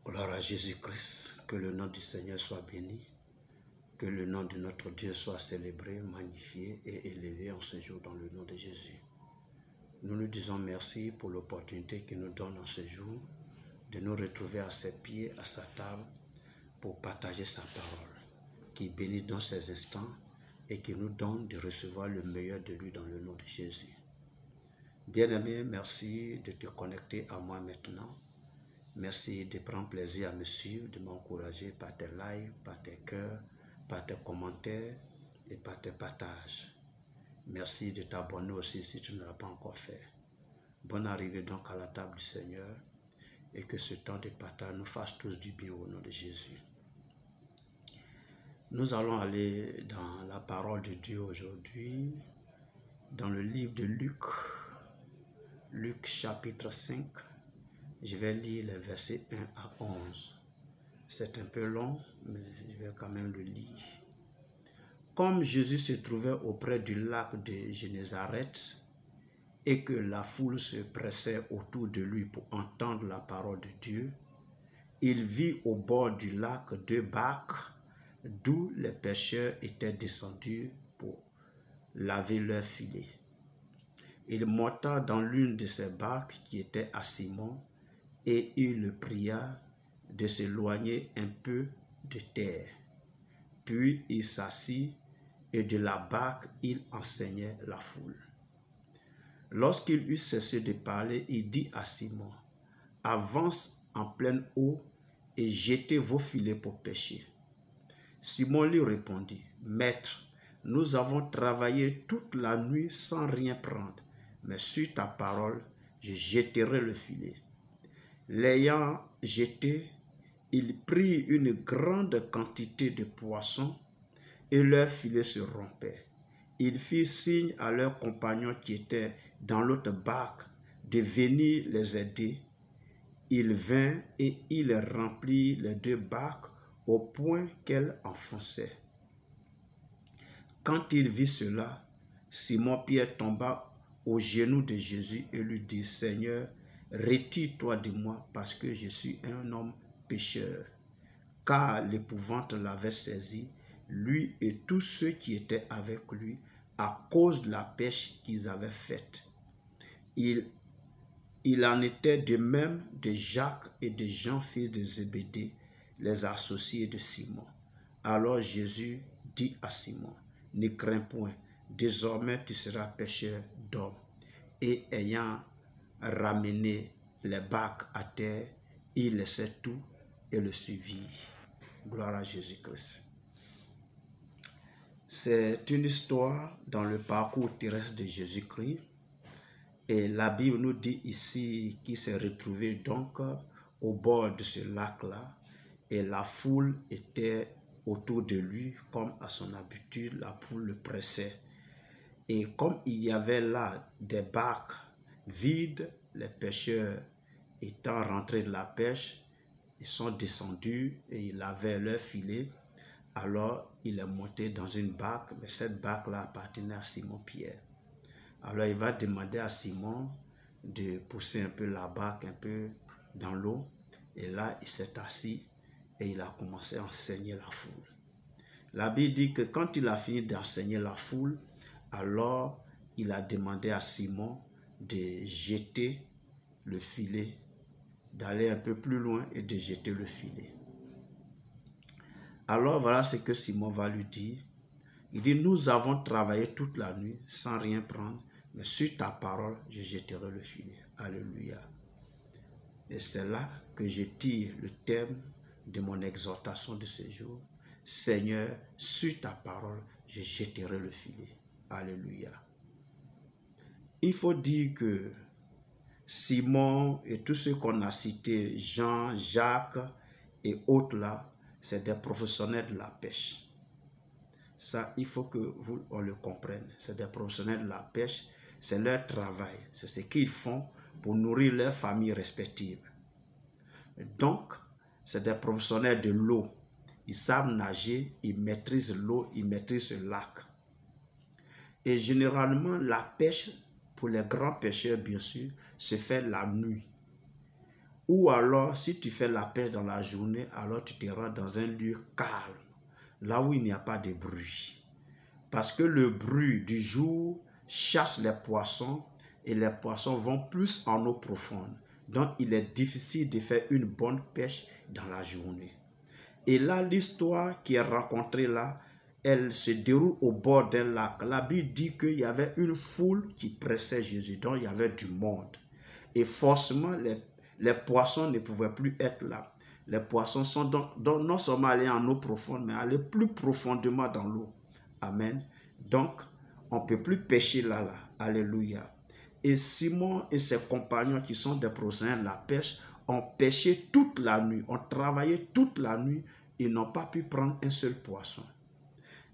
Gloire à Jésus-Christ, que le nom du Seigneur soit béni, que le nom de notre Dieu soit célébré, magnifié et élevé en ce jour dans le nom de Jésus. Nous nous disons merci pour l'opportunité qu'il nous donne en ce jour de nous retrouver à ses pieds, à sa table, pour partager sa parole, qui bénit dans ces instants et qui nous donne de recevoir le meilleur de lui dans le nom de Jésus. Bien-aimé, merci de te connecter à moi maintenant. Merci de prendre plaisir à me suivre, de m'encourager par tes likes, par tes cœurs, par tes commentaires et par tes partages. Merci de t'abonner aussi si tu ne l'as pas encore fait. Bonne arrivée donc à la table du Seigneur et que ce temps de partage nous fasse tous du bien au nom de Jésus. Nous allons aller dans la parole de Dieu aujourd'hui, dans le livre de Luc, Luc chapitre 5. Je vais lire les versets 1 à 11. C'est un peu long, mais je vais quand même le lire. Comme Jésus se trouvait auprès du lac de Génézareth et que la foule se pressait autour de lui pour entendre la parole de Dieu, il vit au bord du lac deux barques d'où les pêcheurs étaient descendus pour laver leurs filets. Il monta dans l'une de ces barques qui était à Simon, et il le pria de s'éloigner un peu de terre. Puis il s'assit et de la barque il enseignait la foule. Lorsqu'il eut cessé de parler, il dit à Simon, « Avance en pleine eau et jetez vos filets pour pêcher. » Simon lui répondit, « Maître, nous avons travaillé toute la nuit sans rien prendre, mais sur ta parole, je jetterai le filet. » L'ayant jeté, il prit une grande quantité de poissons et leur filet se rompait. Il fit signe à leurs compagnons qui étaient dans l'autre barque de venir les aider. Il vint et il remplit les deux barques au point qu'elles enfonçaient. Quand il vit cela, Simon-Pierre tomba aux genoux de Jésus et lui dit, « Seigneur, retire-toi de moi parce que je suis un homme pécheur. » Car l'épouvante l'avait saisi, lui et tous ceux qui étaient avec lui, à cause de la pêche qu'ils avaient faite. Il en était de même de Jacques et de Jean, fils de Zébédée, les associés de Simon. Alors Jésus dit à Simon, « Ne crains point, désormais tu seras pêcheur d'hommes. » Et ayant ramené les barques à terre, il laissait tout et le suivit. Gloire à Jésus-Christ. C'est une histoire dans le parcours terrestre de Jésus-Christ. Et la Bible nous dit ici qu'il s'est retrouvé donc au bord de ce lac-là. Et la foule était autour de lui, comme à son habitude, la foule le pressait. Et comme il y avait là des barques vides, les pêcheurs étant rentrés de la pêche, ils sont descendus et ils lavaient leur filet. Alors il est monté dans une barque, mais cette barque-là appartenait à Simon-Pierre. Alors il va demander à Simon de pousser un peu la barque un peu dans l'eau. Et là, il s'est assis et il a commencé à enseigner la foule. La Bible dit que quand il a fini d'enseigner la foule, alors il a demandé à Simon de jeter le filet, d'aller un peu plus loin et de jeter le filet. Alors voilà ce que Simon va lui dire. Il dit, nous avons travaillé toute la nuit sans rien prendre, mais sur ta parole, je jetterai le filet. Alléluia. Et c'est là que je tire le thème de mon exhortation de ce jour. Seigneur, sur ta parole, je jetterai le filet. Alléluia. Il faut dire que Simon et tous ceux qu'on a cités, Jean, Jacques et autres là, c'est des professionnels de la pêche. Ça, il faut que on le comprenne. C'est des professionnels de la pêche, c'est leur travail, c'est ce qu'ils font pour nourrir leurs familles respectives. Donc, c'est des professionnels de l'eau. Ils savent nager, ils maîtrisent l'eau, ils maîtrisent le lac. Et généralement, la pêche, pour les grands pêcheurs bien sûr, se fait la nuit. Ou alors, si tu fais la pêche dans la journée, alors tu te rends dans un lieu calme, là où il n'y a pas de bruit. Parce que le bruit du jour chasse les poissons et les poissons vont plus en eau profonde. Donc, il est difficile de faire une bonne pêche dans la journée. Et là, l'histoire qui est racontée là, elle se déroule au bord d'un lac. La Bible dit qu'il y avait une foule qui pressait Jésus, donc il y avait du monde. Et forcément, les poissons ne pouvaient plus être là. Les poissons sont donc non seulement allés en eau profonde, mais allés plus profondément dans l'eau. Amen. Donc, on ne peut plus pêcher là. Alléluia. Et Simon et ses compagnons qui sont des professionnels de la pêche ont pêché toute la nuit, ont travaillé toute la nuit. Ils n'ont pas pu prendre un seul poisson.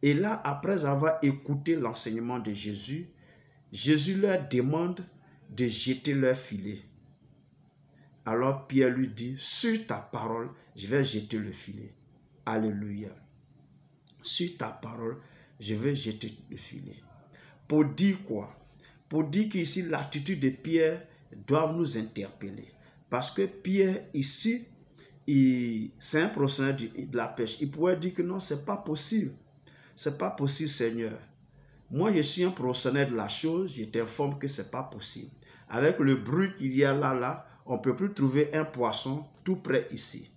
Et là, après avoir écouté l'enseignement de Jésus, Jésus leur demande de jeter leur filet. Alors Pierre lui dit, sur ta parole, je vais jeter le filet. Alléluia. Sur ta parole, je vais jeter le filet. Pour dire quoi? Pour dire qu'ici, l'attitude de Pierre doit nous interpeller. Parce que Pierre, ici, c'est un professionnel de la pêche. Il pourrait dire que non, c'est pas possible. C'est pas possible, Seigneur. Moi, je suis un professionnel de la chose, je t'informe que c'est pas possible. Avec le bruit qu'il y a là, on ne peut plus trouver un poisson tout près ici.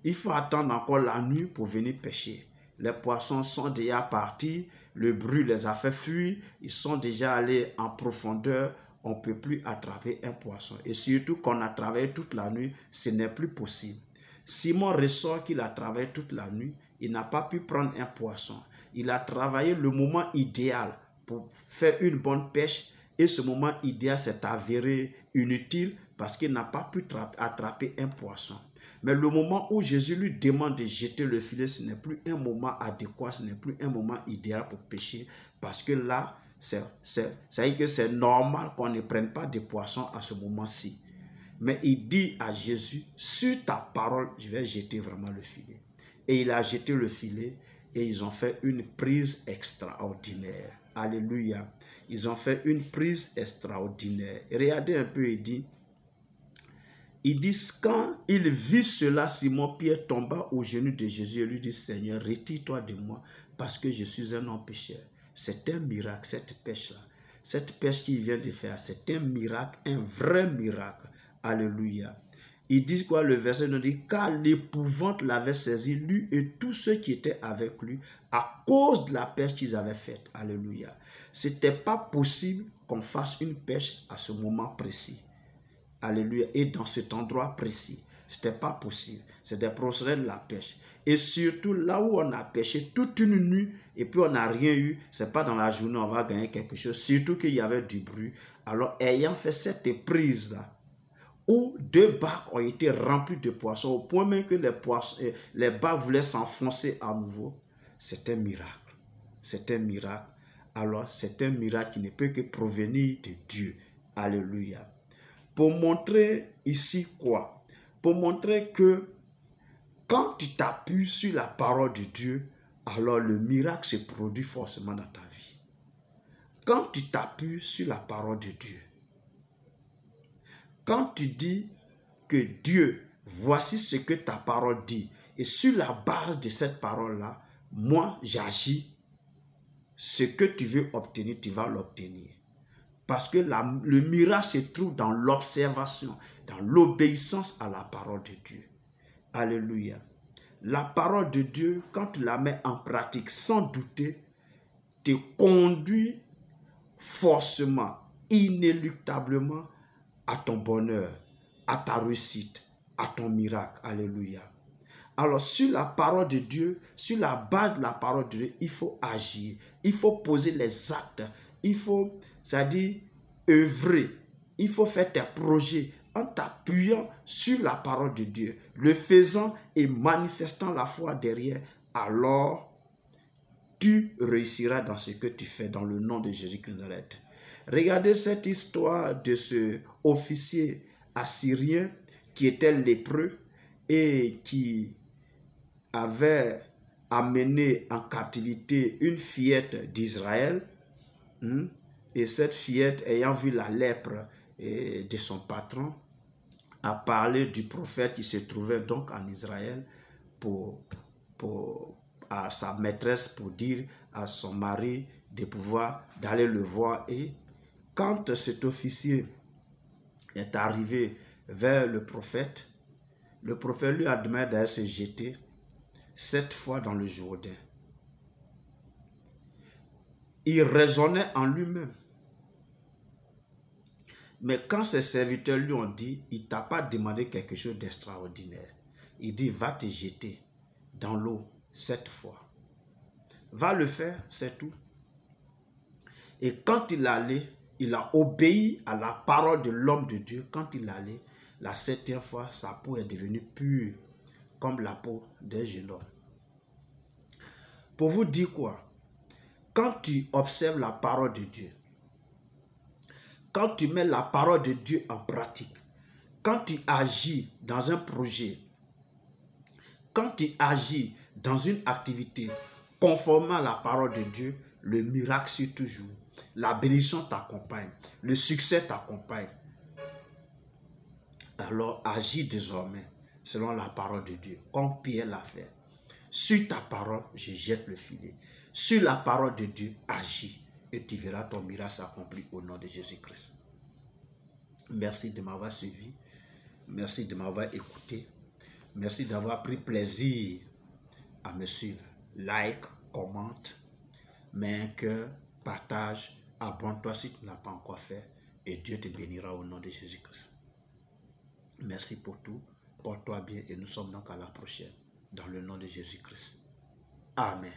Il faut attendre encore la nuit pour venir pêcher. Les poissons sont déjà partis, le bruit les a fait fuir, ils sont déjà allés en profondeur, on ne peut plus attraper un poisson. Et surtout qu'on a travaillé toute la nuit, ce n'est plus possible. Simon ressort qu'il a travaillé toute la nuit, il n'a pas pu prendre un poisson. Il a travaillé le moment idéal pour faire une bonne pêche et ce moment idéal s'est avéré inutile parce qu'il n'a pas pu attraper un poisson. Mais le moment où Jésus lui demande de jeter le filet, ce n'est plus un moment adéquat, ce n'est plus un moment idéal pour pêcher parce que là, c'est-à-dire que c'est normal qu'on ne prenne pas de poissons à ce moment-ci. Mais il dit à Jésus, sur ta parole, je vais jeter vraiment le filet. Et il a jeté le filet et ils ont fait une prise extraordinaire. Alléluia. Ils ont fait une prise extraordinaire. Regardez un peu, il dit, quand il vit cela, Simon-Pierre tomba aux genoux de Jésus et lui dit, Seigneur, retire-toi de moi parce que je suis un homme pécheur. C'est un miracle, cette pêche-là. Cette pêche qu'il vient de faire, c'est un miracle, un vrai miracle. Alléluia. Il dit quoi, le verset nous dit, car l'épouvante l'avait saisi, lui et tous ceux qui étaient avec lui, à cause de la pêche qu'ils avaient faite. Alléluia. Ce n'était pas possible qu'on fasse une pêche à ce moment précis. Alléluia. Et dans cet endroit précis. Ce n'était pas possible. C'est des professionnels de la pêche. Et surtout, là où on a pêché toute une nuit et puis on n'a rien eu, ce n'est pas dans la journée on va gagner quelque chose. Surtout qu'il y avait du bruit. Alors, ayant fait cette prise-là, où 2 barques ont été remplies de poissons, au point même que les barques voulaient s'enfoncer à nouveau, c'est un miracle. C'est un miracle. Alors, c'est un miracle qui ne peut que provenir de Dieu. Alléluia. Pour montrer ici quoi? Pour montrer que quand tu t'appuies sur la parole de Dieu, alors le miracle se produit forcément dans ta vie. Quand tu t'appuies sur la parole de Dieu, quand tu dis que Dieu, voici ce que ta parole dit, et sur la base de cette parole-là, moi j'agis, ce que tu veux obtenir, tu vas l'obtenir. Parce que le miracle se trouve dans l'observation, dans l'obéissance à la parole de Dieu. Alléluia. La parole de Dieu, quand tu la mets en pratique sans douter, te conduit forcément, inéluctablement à ton bonheur, à ta réussite, à ton miracle. Alléluia. Alors, sur la parole de Dieu, sur la base de la parole de Dieu, il faut agir. Il faut poser les actes. Il faut, c'est-à-dire, œuvrer. Il faut faire tes projets en t'appuyant sur la parole de Dieu, le faisant et manifestant la foi derrière. Alors, tu réussiras dans ce que tu fais dans le nom de Jésus-Christ de Nazareth. Regardez cette histoire de ce officier assyrien qui était lépreux et qui avait amené en captivité une fillette d'Israël. Et cette fillette, ayant vu la lèpre de son patron, a parlé du prophète qui se trouvait donc en Israël à sa maîtresse pour dire à son mari de pouvoir d'aller le voir. Et quand cet officier est arrivé vers le prophète lui a demandé d'aller se jeter 7 fois dans le Jourdain. Il raisonnait en lui-même. Mais quand ses serviteurs lui ont dit, il ne t'a pas demandé quelque chose d'extraordinaire. Il dit, va te jeter dans l'eau 7 fois. Va le faire, c'est tout. Et quand il allait, il a obéi à la parole de l'homme de Dieu. Quand il allait, la 7e fois, sa peau est devenue pure, comme la peau d'un jeune homme. Pour vous dire quoi? Quand tu observes la parole de Dieu, quand tu mets la parole de Dieu en pratique, quand tu agis dans un projet, quand tu agis dans une activité conformément à la parole de Dieu, le miracle suit toujours. La bénédiction t'accompagne, le succès t'accompagne. Alors agis désormais selon la parole de Dieu, comme Pierre l'a fait. Sur ta parole, je jette le filet. Sur la parole de Dieu, agis et tu verras ton miracle s'accomplir au nom de Jésus-Christ. Merci de m'avoir suivi. Merci de m'avoir écouté. Merci d'avoir pris plaisir à me suivre. Like, commente, mets un cœur, partage, abonne-toi si tu ne l'as pas encore fait et Dieu te bénira au nom de Jésus-Christ. Merci pour tout. Porte-toi bien et nous sommes donc à la prochaine. Dans le nom de Jésus-Christ. Amen.